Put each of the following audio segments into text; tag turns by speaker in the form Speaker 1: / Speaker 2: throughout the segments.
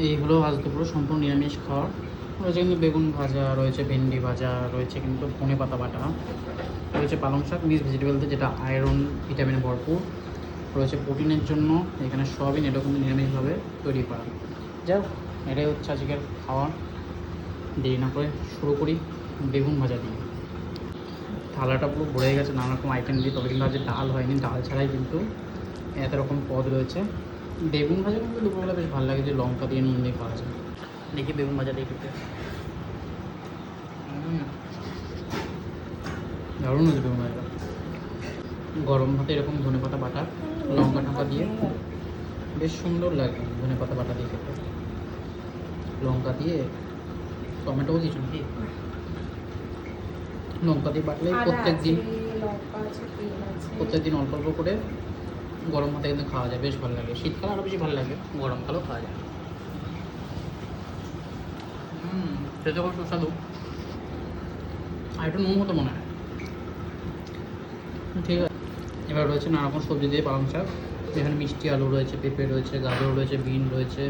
Speaker 1: এইগুলো আজকে পুরো সম্পূর্ণ নিরামিষ খাওয়ার। রয়েছে কিন্তু বেগুন ভাজা, রয়েছে ভেন্ডি ভাজা, রয়েছে কিন্তু ধনে পাতা বাটা, রয়েছে পালং শাক মিক্স ভেজিটেবলতে যেটা আয়রন ভিটামিনে ভরপুর, রয়েছে প্রোটিনের জন্য এখানে সয়াবিন, এটা কিন্তু নিরামিষভাবে তৈরি করা। যাই হোক, এটাই হচ্ছে আজকের খাওয়া। দেরি না করে শুরু করি বেগুন ভাজা দিয়ে। থালাটা পুরো ভরে গেছে নানা রকম আইটেম দিয়ে, তবে কিন্তু আজকে ডাল হয়নি, ডাল ছাড়াই কিন্তু এত রকম পদ রয়েছে। বেগুন ভাজা কিন্তু দুপুরবেলা বেশ ভালো লাগে, যে লঙ্কা দিয়ে নুন দিয়ে খাওয়া যায়। দেখি বেগুন ভাজা দিয়ে একটু দারুণ হয়েছে বেগুন ভাজা। গরম ভাতে এরকম ধনে পাতা বাটা, লঙ্কা টঙ্কা দিয়ে বেশ সুন্দর লাগে। ধনে পাতা বাটা দিয়ে খেতে, লঙ্কা দিয়ে, টমেটোও দিয়েছো নাকি? লঙ্কা দিয়ে বাটলে প্রত্যেক দিন অল্প অল্প করে গরম ভাতে কিন্তু খাওয়া যায়, বেশ ভালো লাগে। শীতকালে আরও বেশি ভালো লাগে, গরমকালেও খাওয়া যায়। খেতে খুব সুস্বাদু। আর একটু নুন হতো মনে হয়। ঠিক আছে, এবার রয়েছে নানা রকম সবজি দিয়ে পালং শাক। এখানে মিষ্টি আলু রয়েছে, পেঁপে রয়েছে, গাজর রয়েছে, বিন রয়েছে,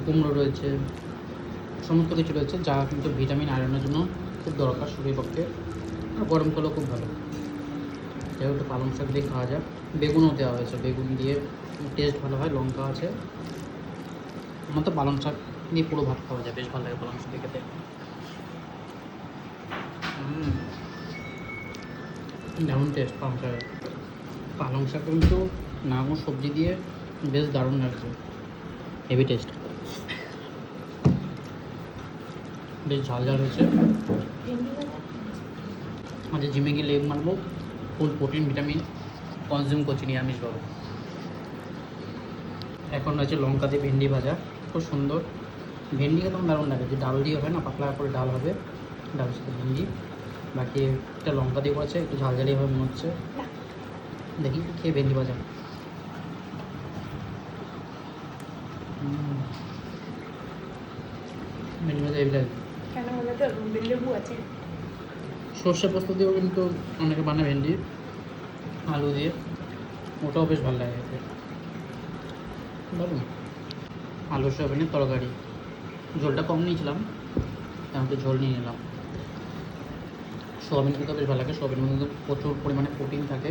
Speaker 1: কুমড়ো রয়েছে, সমস্ত কিছু রয়েছে যা কিন্তু ভিটামিন আয়রনের জন্য খুব দরকার শরীরের পক্ষে, আর গরমকালেও খুব ভালো। যাই হোক, একটু পালং শাক দিয়ে খাওয়া যায়। বেগুনও দেওয়া হয়েছে, বেগুন দিয়ে টেস্ট ভালো হয়, লঙ্কা আছে। আমার তো পালং শাক দিয়ে পুরো ভাত খাওয়া যায়, বেশ ভালো লাগে পালং শাক দিয়ে খেতে। দারুণ টেস্ট পালং শাকের। পালং শাক কিন্তু না কোনো সবজি দিয়ে বেশ দারুণ লাগছে, হেভি টেস্ট, বেশ ঝাল ঝাল হয়েছে। আজ জিমে গিয়ে লেগ মারবো, ফুল প্রোটিন ভিটামিন কনজিউম করছি নিরামিষভাবে। এখন রয়েছে লঙ্কা দিয়ে ভেন্ডি ভাজা, খুব সুন্দর। ভেন্ডি খেতে আমার দারুণ লাগে, যে ডাল দিয়ে হবে না, পাতলা করে ডাল হবে, ডালের সাথে ভেন্ডি। বাকি একটা লঙ্কা দিয়ে করেছে, একটু ঝাল ঝালি হবে মনে হচ্ছে। দেখি খেয়ে ভেন্ডি ভাজা। ভেন্ডি ভাজা হেভি লাগে। সর্ষে পোস্ত দিয়েও কিন্তু অনেকে বানায় ভেন্ডি আলু দিয়ে, ওটাও বেশ ভালো লাগে খেতে। দারুণ। আলু সয়াবিনের তরকারি, ঝোলটা কম নিয়েছিলাম, এখন তো ঝোল নিয়ে নিলাম। সোয়াবিন খেতে বেশ ভালো লাগে, সোয়াবিনের মধ্যে প্রচুর পরিমাণে প্রোটিন থাকে।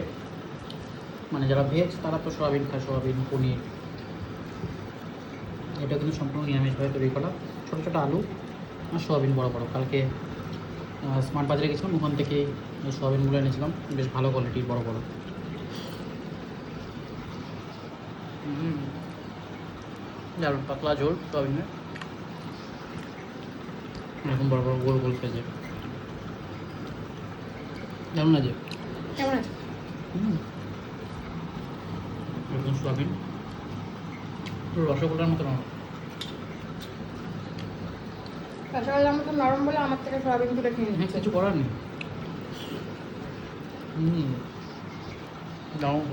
Speaker 1: মানে যারা ভেজ তারা তো সোয়াবিন খায়, সোয়াবিন পনির। এটা কিন্তু সম্পূর্ণ নিরামিষভাবে তৈরি করা, ছোটো ছোটো আলু আর সোয়াবিন বড় বড়। কালকে স্মার্ট বাজারে গেছিলাম, ওখান থেকে এই সোয়াবিনগুলো এনেছিলাম, বেশ ভালো কোয়ালিটির বড় বড়। দারুণ পাতলা ঝোল সোয়াবিনের, এরকম বড় বড় গোল গোল পেঁয়াজে, দারুণ আছে।
Speaker 2: কেমন আছে?
Speaker 1: এরকম সোয়াবিন রসগোল্লার মতো নরম।
Speaker 2: রসগোল্লার মতো নরম বলে আমার থেকে সয়াবিন তুলে খেয়ে নিচ্ছে।
Speaker 1: কিছু করার নেই। দারুণ।